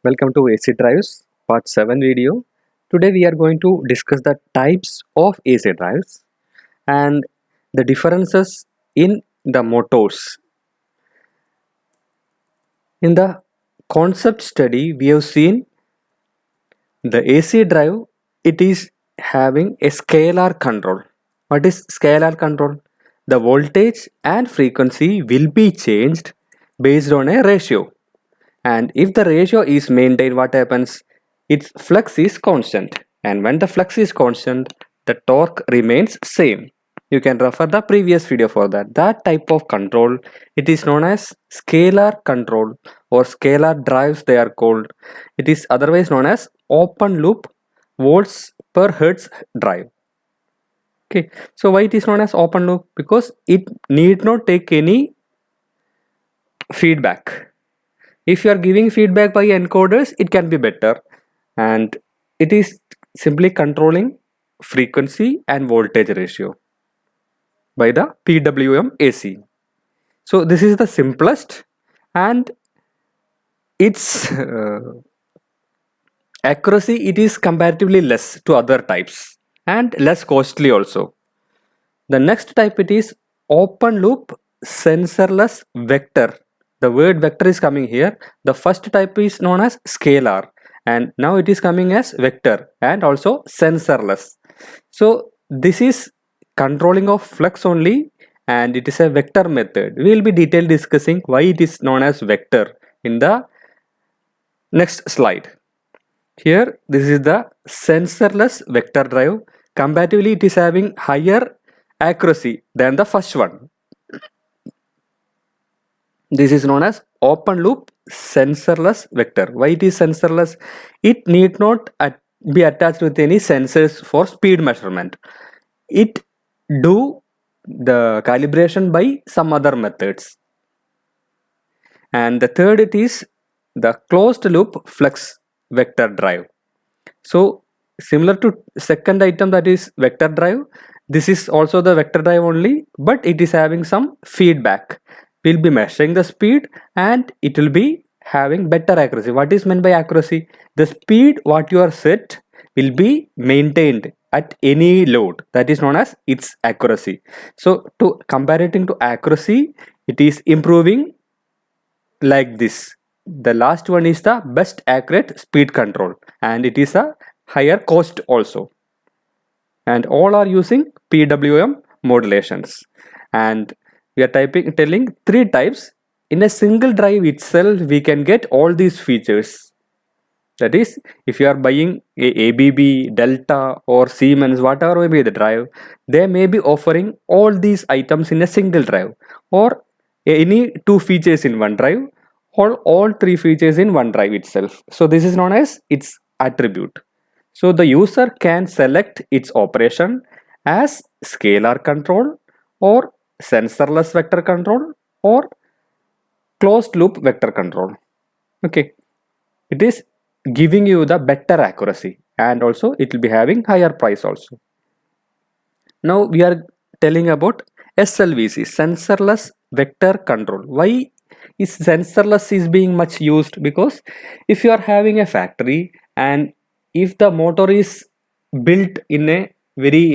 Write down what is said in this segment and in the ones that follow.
Welcome to AC Drives Part 7 video. Today we are going to discuss the types of AC drives and the differences in the motors. In the concept study we have seen the AC drive, it is having a scalar control. What is scalar control? The voltage and frequency will be changed based on a ratio. And if the ratio is maintained, what happens? Its flux is constant, and when the flux is constant, the torque remains same. You can refer the previous video for that type of control. It is known as scalar control, or scalar drives they are called. It is otherwise known as open loop volts per hertz drive. Okay, so why it is known as open loop? Because it need not take any feedback. If you are giving feedback by encoders, it can be better, and it is simply controlling frequency and voltage ratio by the PWM AC. So this is the simplest, and its accuracy, it is comparatively less to other types and less costly also. The next type, it is open loop sensorless vector. The word vector is coming here. The first type is known as scalar, and now it is coming as vector and also sensorless. So this is controlling of flux only, and it is a vector method. We will be detail discussing why it is known as vector in the next slide. Here this is the sensorless vector drive. Comparatively, it is having higher accuracy than the first one. This is known as open loop sensorless vector. Why it is sensorless? It need not be attached with any sensors for speed measurement. It do the calibration by some other methods. And the third, it is the closed loop flux vector drive. So similar to second item, that is vector drive, this is also the vector drive only, but it is having some feedback. We'll be measuring the speed and it will be having better accuracy. What is meant by accuracy? The speed what you are set will be maintained at any load. That is known as its accuracy. So to comparing to accuracy, it is improving like this. The last one is the best accurate speed control, and it is a higher cost also, and all are using PWM modulations. And we are telling three types. In a single drive itself we can get all these features. That is, if you are buying a ABB, Delta or Siemens, whatever may be the drive, they may be offering all these items in a single drive, or any two features in one drive, or all three features in one drive itself. So this is known as its attribute. So the user can select its operation as scalar control, or sensorless vector control, or closed loop vector control. Okay, it is giving you the better accuracy, and also it will be having higher price also. Now we are telling about SLVC, sensorless vector control. Why is sensorless is being much used? Because if you are having a factory, and if the motor is built in a very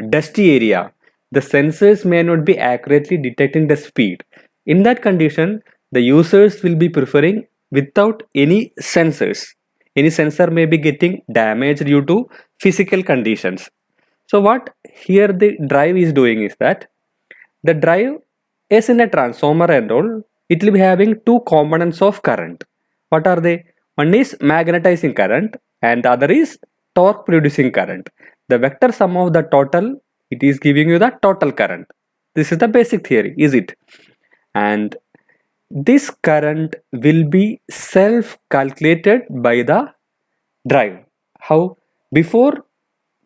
dusty area, the sensors may not be accurately detecting the speed. In that condition, the users will be preferring without any sensors. Any sensor may be getting damaged due to physical conditions. So what here the drive is doing is that the drive is in a transformer and all. It will be having two components of current. What are they? One is magnetizing current and the other is torque producing current. The vector sum of the total, it is giving you the total current. This is the basic theory, is it? And this current will be self calculated by the drive. How? Before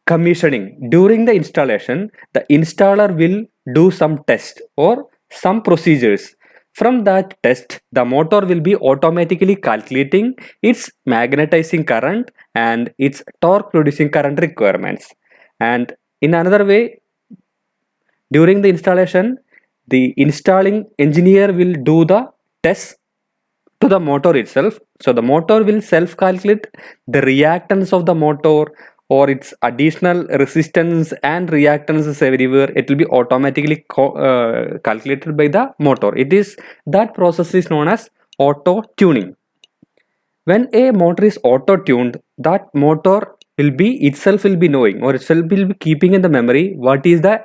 commissioning, during the installation, the installer will do some test or some procedures. From that test, the motor will be automatically calculating its magnetizing current and its torque producing current requirements. And in another way, during the installation, the installing engineer will do the test to the motor itself. So the motor will self calculate the reactance of the motor or its additional resistance and reactances everywhere. It will be automatically calculated by the motor. It is that process is known as auto tuning. When a motor is auto tuned, that motor will be itself will be knowing or itself will be keeping in the memory what is the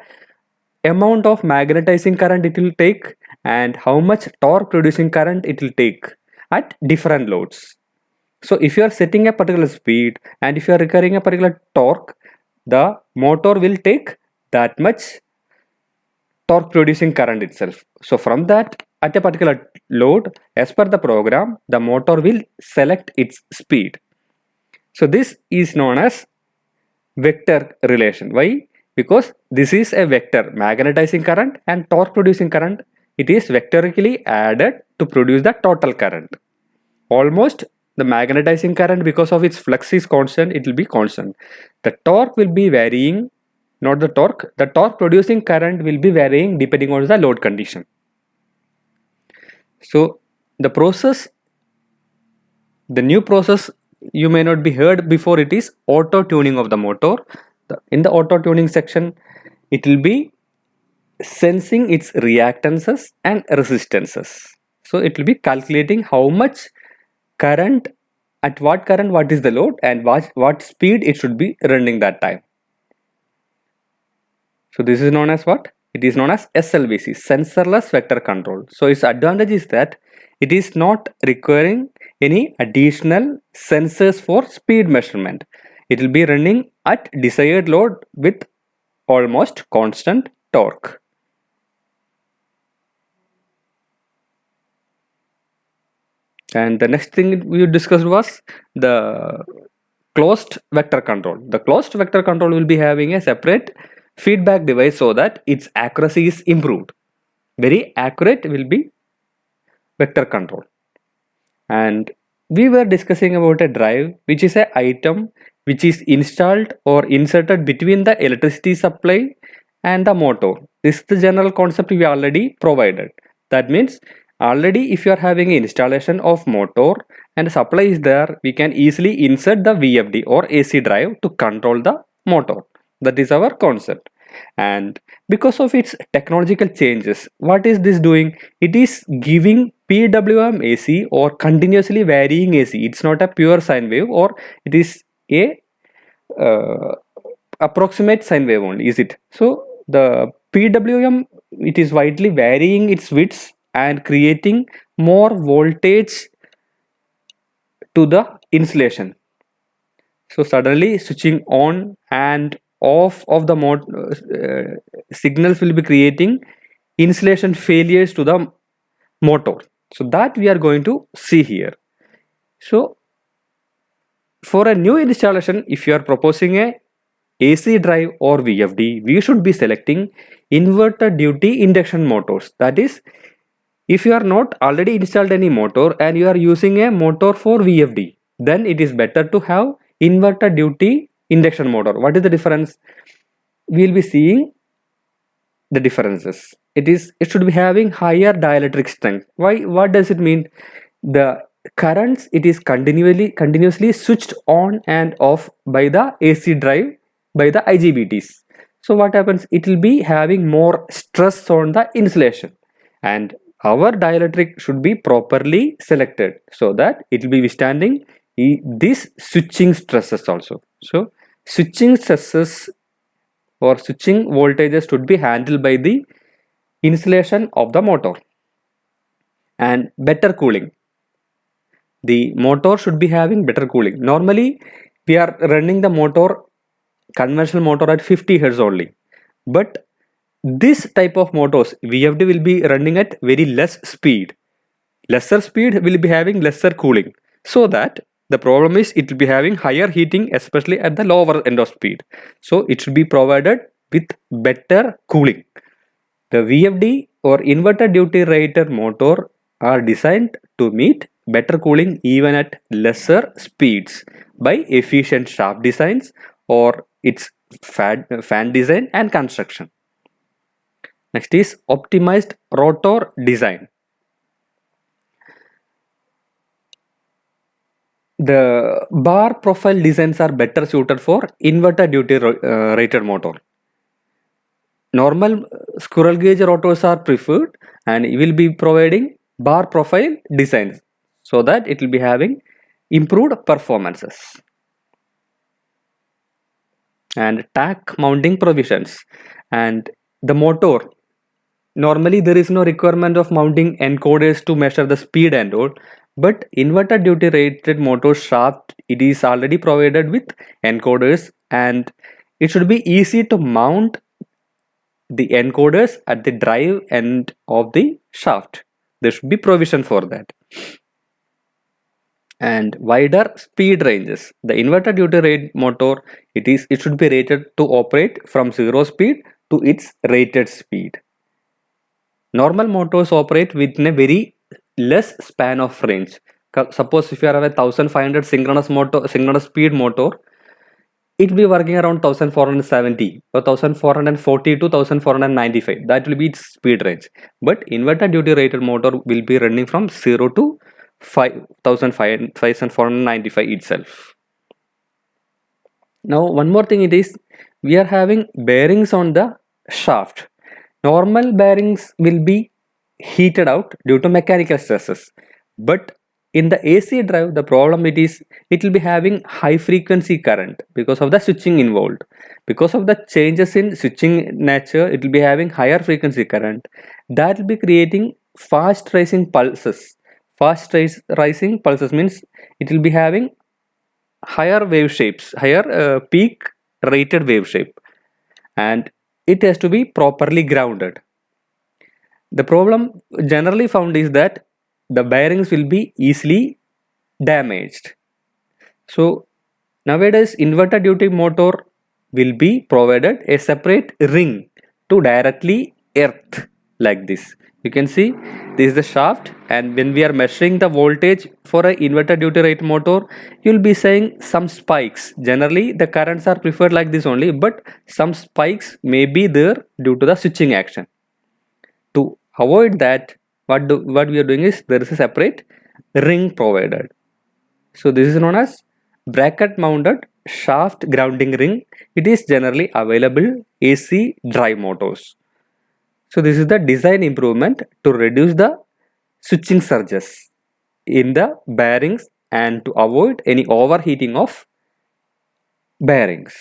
amount of magnetizing current it will take and how much torque producing current it will take at different loads. So if you are setting a particular speed and if you are requiring a particular torque, the motor will take that much torque producing current itself. So from that, at a particular load, as per the program, the motor will select its speed. So this is known as vector relation. Why? Because this is a vector, magnetizing current and torque producing current. It is vectorically added to produce the total current. Almost the magnetizing current, because of its flux is constant, it will be constant. The torque will be varying, not the torque producing current will be varying depending on the load condition. So the new process you may not be heard before, it is auto tuning of the motor. In the auto tuning section, it will be sensing its reactances and resistances. So it will be calculating how much current, what is the load and what speed it should be running that time. So this is known as what? It is known as SLVC, sensorless vector control. So its advantage is that it is not requiring any additional sensors for speed measurement. It will be running at desired load with almost constant torque. And the next thing we discussed was the closed vector control. The closed vector control will be having a separate feedback device so that its accuracy is improved. Very accurate will be vector control. And we were discussing about a drive, which is an item which is installed or inserted between the electricity supply and the motor. This is the general concept we already provided. That means already if you are having an installation of motor and supply is there, we can easily insert the VFD or AC drive to control the motor. That is our concept. And because of its technological changes, what is this doing? It is giving PWM AC or continuously varying AC. It's not a pure sine wave, or it is a approximate sine wave only, is it? So the PWM, it is widely varying its widths and creating more voltage to the insulation. So suddenly switching on and off of the signals will be creating insulation failures to the motor. So that we are going to see here. So for a new installation, if you are proposing a AC drive or VFD, we should be selecting inverter duty induction motors. That is, if you are not already installed any motor and you are using a motor for VFD, then it is better to have inverter duty induction motor. What is the difference? We will be seeing the differences. It should be having higher dielectric strength. Why? What does it mean? The currents, it is continuously switched on and off by the AC drive, by the IGBTs. So what happens? It will be having more stress on the insulation, and our dielectric should be properly selected so that it will be withstanding these switching stresses also. So switching stresses or switching voltages should be handled by the insulation of the motor. And better cooling, the motor should be having better cooling. Normally we are running the conventional motor at 50 Hz only, but this type of motors VFD will be running at very less speed. Lesser speed will be having lesser cooling, so that the problem is it will be having higher heating, especially at the lower end of speed. So it should be provided with better cooling. The VFD or inverter duty rated motor are designed to meet better cooling even at lesser speeds by efficient shaft designs or its fan design and construction. Next is optimized rotor design. The bar profile designs are better suited for inverter duty rated motor. Normal squirrel cage rotors are preferred, and we will be providing bar profile designs so that it will be having improved performances. And tack mounting provisions, and the motor, normally there is no requirement of mounting encoders to measure the speed and all, but inverter duty rated motor shaft, it is already provided with encoders, and it should be easy to mount the encoders at the drive end of the shaft. There should be provision for that. And wider speed ranges. The inverter duty rate motor, it should be rated to operate from 0 speed to its rated speed. Normal motors operate within a very less span of range. Suppose if you have a 1500 synchronous speed motor, it will be working around 1470 or 1440 to 1495. That will be its speed range. But inverter duty rated motor will be running from 0 to 5495 itself. Now one more thing, it is we are having bearings on the shaft. Normal bearings will be heated out due to mechanical stresses, but in the AC drive the problem it will be having high frequency current because of the switching involved. Because of the changes in switching nature, it will be having higher frequency current that will be creating fast rising pulses. Rising pulses means it will be having higher wave shapes, higher peak rated wave shape, and it has to be properly grounded. The problem generally found is that the bearings will be easily damaged. So nowadays inverter duty motor will be provided a separate ring to directly earth like this. You can see this is the shaft, and when we are measuring the voltage for a inverter duty rate motor, you will be saying some spikes. Generally the currents are preferred like this only, but some spikes may be there due to the switching action. To avoid that, what we are doing is there is a separate ring provided. So this is known as bracket mounted shaft grounding ring. It is generally available AC drive motors. So this is the design improvement to reduce the switching surges in the bearings and to avoid any overheating of bearings.